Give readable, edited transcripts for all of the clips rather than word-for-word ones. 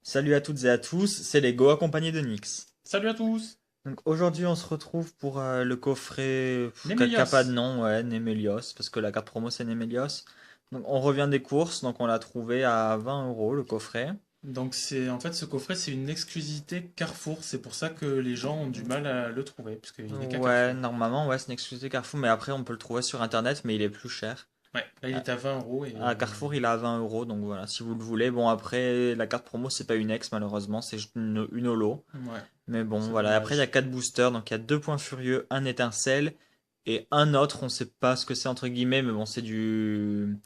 Salut à toutes et à tous, c'est Lego accompagné de Nyx. Salut à tous! Donc aujourd'hui on se retrouve pour le coffret qui a pas de Némélios! nom, ouais, Nemelios, parce que la carte promo c'est Nemelios. Donc on revient des courses, donc on l'a trouvé à 20 € le coffret. Donc c'est en fait ce coffret c'est une exclusivité Carrefour, c'est pour ça que les gens ont du mal à le trouver, parce qu'il n'est qu'à Ouais, Carrefour. normalement ouais c'est une exclusivité Carrefour, mais après on peut le trouver sur internet, mais il est plus cher. Ouais, là il À est à 20 € et à Carrefour il est à 20 €, donc voilà, si vous le voulez. Bon après la carte promo c'est pas une ex malheureusement, c'est juste une holo. ouais, Mais bon, c'est voilà. Après, il y a dommage. 4 boosters. Donc, il y a 2 points furieux, un étincelle et un autre. On sait pas ce que c'est entre guillemets, mais bon, c'est du.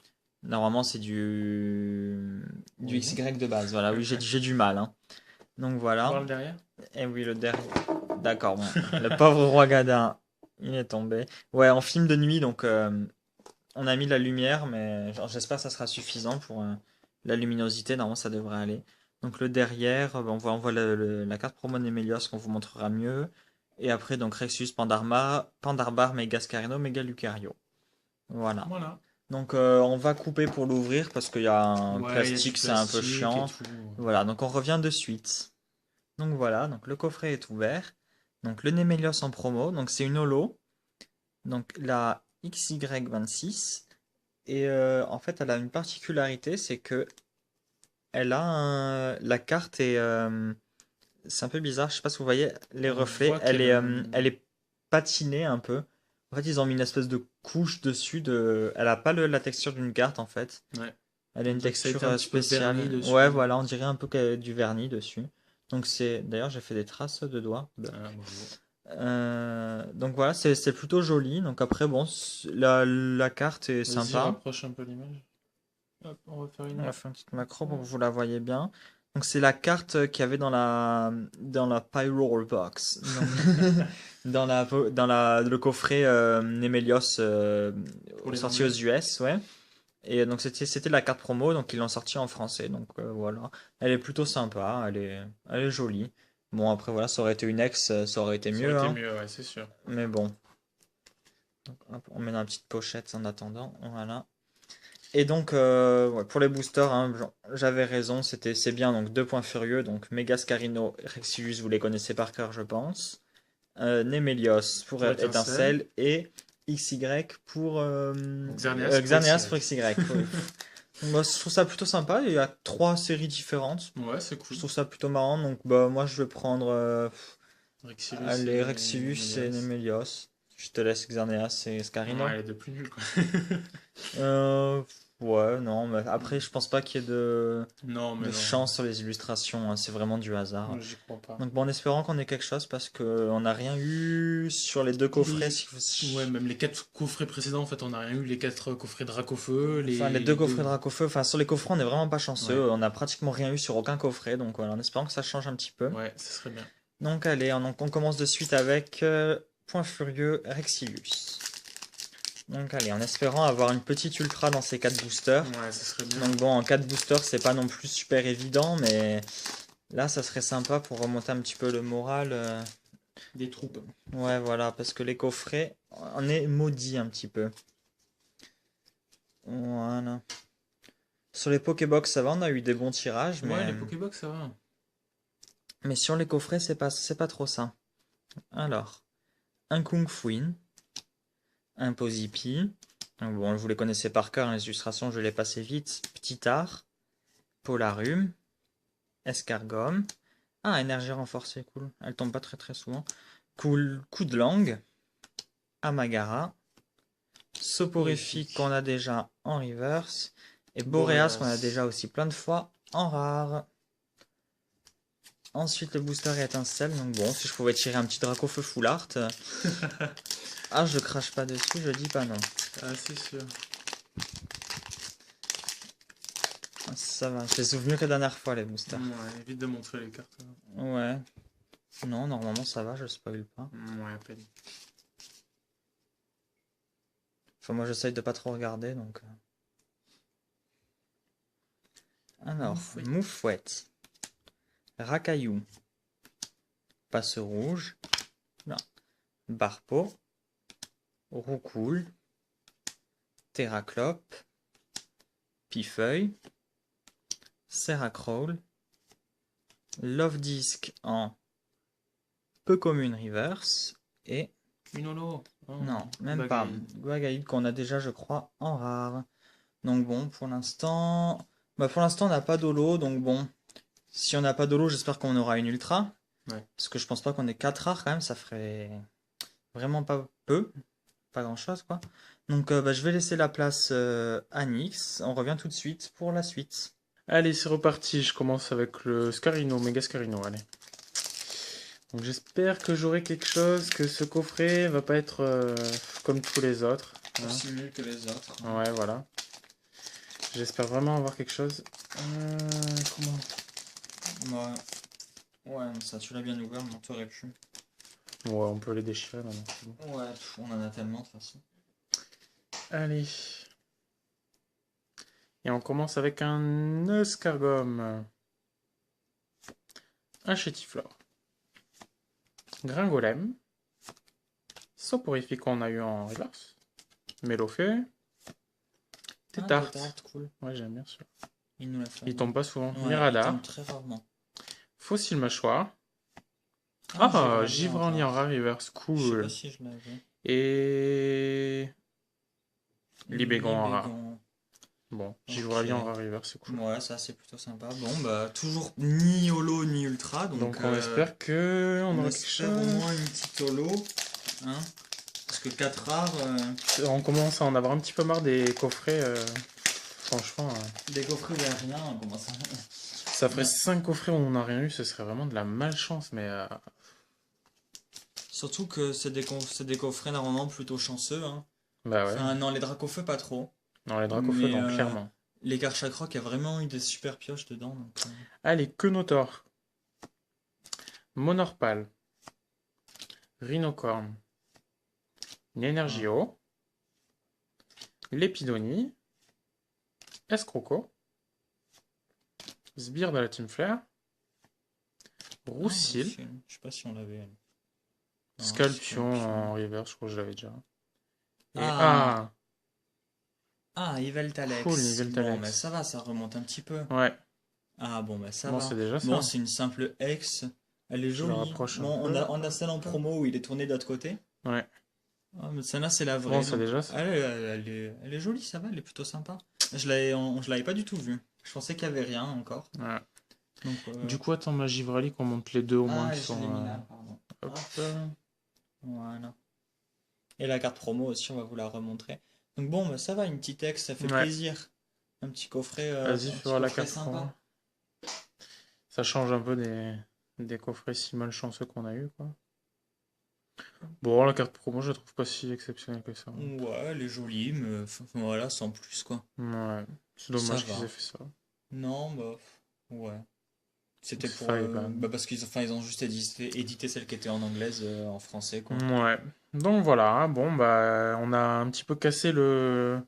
Normalement, c'est du Oui. XY de base. Voilà, oui, j'ai du mal, hein. Donc, Tu voilà. parles derrière? Et oui, le dernier. D'accord, bon. Le pauvre roi Gadin, il est tombé. Ouais, en film de nuit, donc on a mis la lumière, mais j'espère que ça sera suffisant pour la luminosité. Normalement, ça devrait aller. Donc le derrière, on voit la carte promo Nemelios qu'on vous montrera mieux. Et après, donc Rexus, Pandarbar, Megascarino, Megalucario. Voilà. Voilà. Donc on va couper pour l'ouvrir parce qu'il y a un Ouais, il y a du plastique, c'est un peu plastique et chiant. tout. Voilà, donc on revient de suite. Donc voilà, donc le coffret est ouvert. Donc le Nemelios en promo, donc c'est une holo. Donc la XY26. Et en fait, elle a une particularité, c'est que la carte est, c'est un peu bizarre. Je sais pas si vous voyez les On reflets. voit qu'elle... Elle est patinée un peu. En fait, ils ont mis une espèce de couche dessus. Elle a pas la texture d'une carte en fait. Ouais, Elle a on une dirait que ça a été texture un petit peu verni spéciale. dessus. Ouais, voilà, on dirait un peu qu'il y a du vernis dessus. Donc c'est, d'ailleurs, j'ai fait des traces de doigts. Ah, bravo. Donc voilà, c'est plutôt joli. Donc après, bon, la carte est Vas-y, sympa. rapproche un peu l'image. Hop, on va faire On une... va faire une petite macro pour que Ouais. vous la voyez bien. Donc c'est la carte qu'il y avait dans la Pyro Box. Donc, le coffret Nemelios Pour les sorti aux Anglais. US, ouais. Et donc c'était la carte promo, donc ils l'ont sorti en français. Donc voilà. Elle est plutôt sympa, elle est jolie. Bon après voilà, ça aurait été une ex, ça aurait été Ça aurait mieux, été hein. mieux, ouais, c'est sûr. Mais bon. Donc, hop, on met dans la petite pochette en attendant. Voilà. Et donc, ouais, pour les boosters, hein, j'avais raison, c'est bien, donc 2 points furieux, donc Megascarino, Rexius, vous les connaissez par cœur, je pense. Nemelios pour Pour étincelle. étincelle et XY pour Xerneas pour Xerneas pour XY. XY. Oui. Donc, moi, je trouve ça plutôt sympa, il y a 3 séries différentes. Ouais, c'est Je cool. trouve ça plutôt marrant, donc bah, moi je vais prendre Rexilus allez, et Rexius et Nemelios. Nemelios. Je te laisse Xerneas et Scarino. Ouais, les deux plus nuls, quoi. Euh, ouais, non, mais après, je pense pas qu'il y ait Non, mais de non. chance sur les illustrations, hein, c'est vraiment du hasard. Moi, j'y crois pas. Donc bon, en espérant qu'on ait quelque chose, parce que on n'a rien eu sur les deux coffrets. Les... Ouais, même les quatre coffrets précédents, en fait, on n'a rien eu. Les quatre coffrets Dracofeu, Enfin, les les deux coffrets deux. Dracofeu, enfin, sur les coffrets, on n'est vraiment pas Ouais, chanceux. On n'a pratiquement rien eu sur aucun coffret, donc voilà, en espérant que ça change un petit peu. ouais, ce serait bien. Donc allez, on commence de suite avec Point Furieux Rexilius. Donc allez, en espérant avoir une petite ultra dans ces 4 boosters. Ouais, ce serait bien. Donc bon, en 4 boosters, c'est pas non plus super évident, mais là, ça serait sympa pour remonter un petit peu le moral. Des troupes. Ouais, voilà, parce que les coffrets, on est maudit un petit peu. Voilà. Sur les Pokébox, ça va, on a eu des bons tirages, Ouais, mais, les Pokébox, ça va. mais sur les coffrets, c'est pas trop ça. Alors, un Kung Fuin, un Pozipi. Donc bon, vous les connaissez par cœur, hein, les illustrations, je les passé vite. Petit art, Polarum, Escargom. Ah, énergie renforcée, cool. Elle tombe pas très très souvent. Cool, coup de langue, Amagara, Soporifique qu'on Horrifique. a déjà en reverse. Et Boreas qu'on a Boreas. déjà aussi plein de fois en rare. Ensuite le booster est étincelle. Donc bon, si je pouvais tirer un petit Dracofeu full art. Ah, je crache pas dessus, je dis pas non. Ah, c'est sûr. Ah, ça va, je les ouvre mieux que la dernière fois les boosters. Ouais, évite de montrer les cartes. Ouais. Non, normalement ça va, je spoil pas. Ouais, à peine. Enfin, moi j'essaye de pas trop regarder donc. Alors, Moufouette. Moufouette, Racaillou, Passe Rouge, non, Barpo, Roucoule, Terraclope, Pifeuille, Serracroll, Love Disc en peu commune reverse et Une holo. Oh, non, même pas. Bagaille. Guagaïd qu'on a déjà, je crois, en rare. Donc bon, pour l'instant, on n'a pas d'holo. Donc bon, si on n'a pas d'holo, j'espère qu'on aura une ultra. Ouais. Parce que je pense pas qu'on ait 4 rares quand même, ça ferait vraiment pas peu, pas grand-chose quoi. Donc je vais laisser la place à Nyx. On revient tout de suite pour la suite. Allez, c'est reparti. Je commence avec le Scarino, méga Scarino. Allez. Donc j'espère que j'aurai quelque chose, que ce coffret va pas être comme tous les autres. Hein. Aussi nul que les autres. Ouais, voilà. J'espère vraiment avoir quelque chose. Comment? Ouais. Ouais, ça tu l'as bien ouvert, mais t'aurais pu. Ouais, on peut les déchirer maintenant. C'est bon. Ouais, on en a tellement de toute façon. Allez. Et on commence avec un escargome. Un chétiflore. Gringolem. Soporifique qu'on a eu en reverse. Mélofée. Tétart. Tétart, cool. Ouais, j'aime bien celui-là. Il nous l'a fait. Il tombe pas souvent. Ouais, Mirada. il tombe très rarement. Fossile mâchoire. Ah, Givrandi en rare reverse. Je sais Cool. pas si je l'avais. Et. Libégon en rare. Libégon. Bon, Givrandi Ok. en rare reverse, c'est cool. Ouais, ça c'est plutôt sympa. Bon, bah, toujours ni holo ni ultra. Donc on espère que on aura quelque espère au chose. moins une petite holo. Hein, parce que 4 rares, On commence à en avoir un petit peu marre des coffrets. Franchement, des coffrets où il n'y a rien, on commence à... ça ferait 5 coffrets où on n'a rien eu, ce serait vraiment de la malchance. Mais Surtout que c'est des coffrets normalement plutôt chanceux. Hein. bah ouais. Enfin, non, les Dracofeu pas trop. Non, les Dracofeu, Mais, non, clairement. Les Karchakroc, il y a vraiment eu des super pioches dedans. Donc, Allez, Quenotor. Monorpal. Rhinocorn. Nénergio. Lépidonie. Escroco. Sbire de la Team Flare. Roussil. Je sais pas si on l'avait. Non, Scalpion en reverse, je crois que je l'avais déjà. Et Ah, Yveltalex. Cool, Yveltalex. Bon, mais ça va, ça remonte un petit peu. ouais. Ah bon, mais ça Bon, va. c'est déjà ça. Bon, c'est une simple ex. Elle est Je le jolie. rapproche un Bon, peu. on a celle en promo où il est tourné de l'autre côté. Ouais. Ah, mais celle-là, c'est la vraie. Bon, c'est donc- déjà ça. Elle est jolie, ça va, elle est plutôt sympa. Je l'avais pas du tout vue. Je pensais qu'il y avait rien encore. Ouais. Donc, Du coup, attends, ma Givrali, qu'on monte les deux au moins qui je sont. l'ai mis là, pardon. Hop. Voilà. Et la carte promo aussi, on va vous la remontrer. Donc bon, bah, ça va, une petite ex, ça fait Ouais. plaisir. Un petit coffret, Vas-y, un petit fais voir la coffret carte sympa. promo. Ça change un peu des coffrets si malchanceux qu'on a eu, quoi. Bon, la carte promo, je la trouve pas si exceptionnelle que ça. Ouais, elle est jolie, mais voilà, sans plus quoi. Ouais. C'est Ça dommage va. qu'ils aient fait ça. Non, bah, ouais. C'était C'est pour. failli, bah. Parce ils ont juste édité celle qui était en anglaise en français, quoi. Ouais. Donc voilà, hein, bon, bah, on a un petit peu cassé le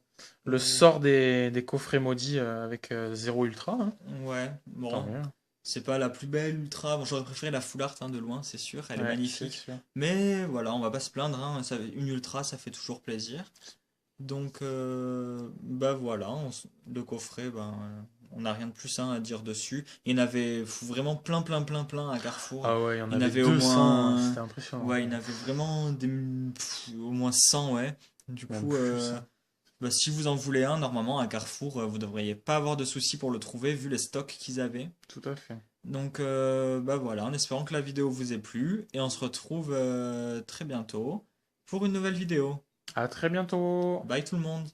Ouais. sort des coffrets maudits avec 0 ultra. Hein. Ouais, Tant bon. mieux. C'est pas la plus belle ultra. Bon, j'aurais préféré la full art hein, de loin, c'est sûr. Elle est Ouais, c'est magnifique. sûr. Mais voilà, on va pas se plaindre. Hein, une ultra, ça fait toujours plaisir. Donc, bah voilà, le coffret, on n'a rien de plus hein, à dire dessus. Il y en avait vraiment plein à Carrefour. Ah ouais, il y en Il y en avait avait au 200, moins. c'était impressionnant. Ouais, il y en avait vraiment au moins 100, ouais. Du Même coup, plus, hein. si vous en voulez un, normalement, à Carrefour, vous devriez pas avoir de soucis pour le trouver vu les stocks qu'ils avaient. Tout à fait. Donc, bah voilà, en espérant que la vidéo vous ait plu. Et on se retrouve très bientôt pour une nouvelle vidéo. À très bientôt. Bye tout le monde!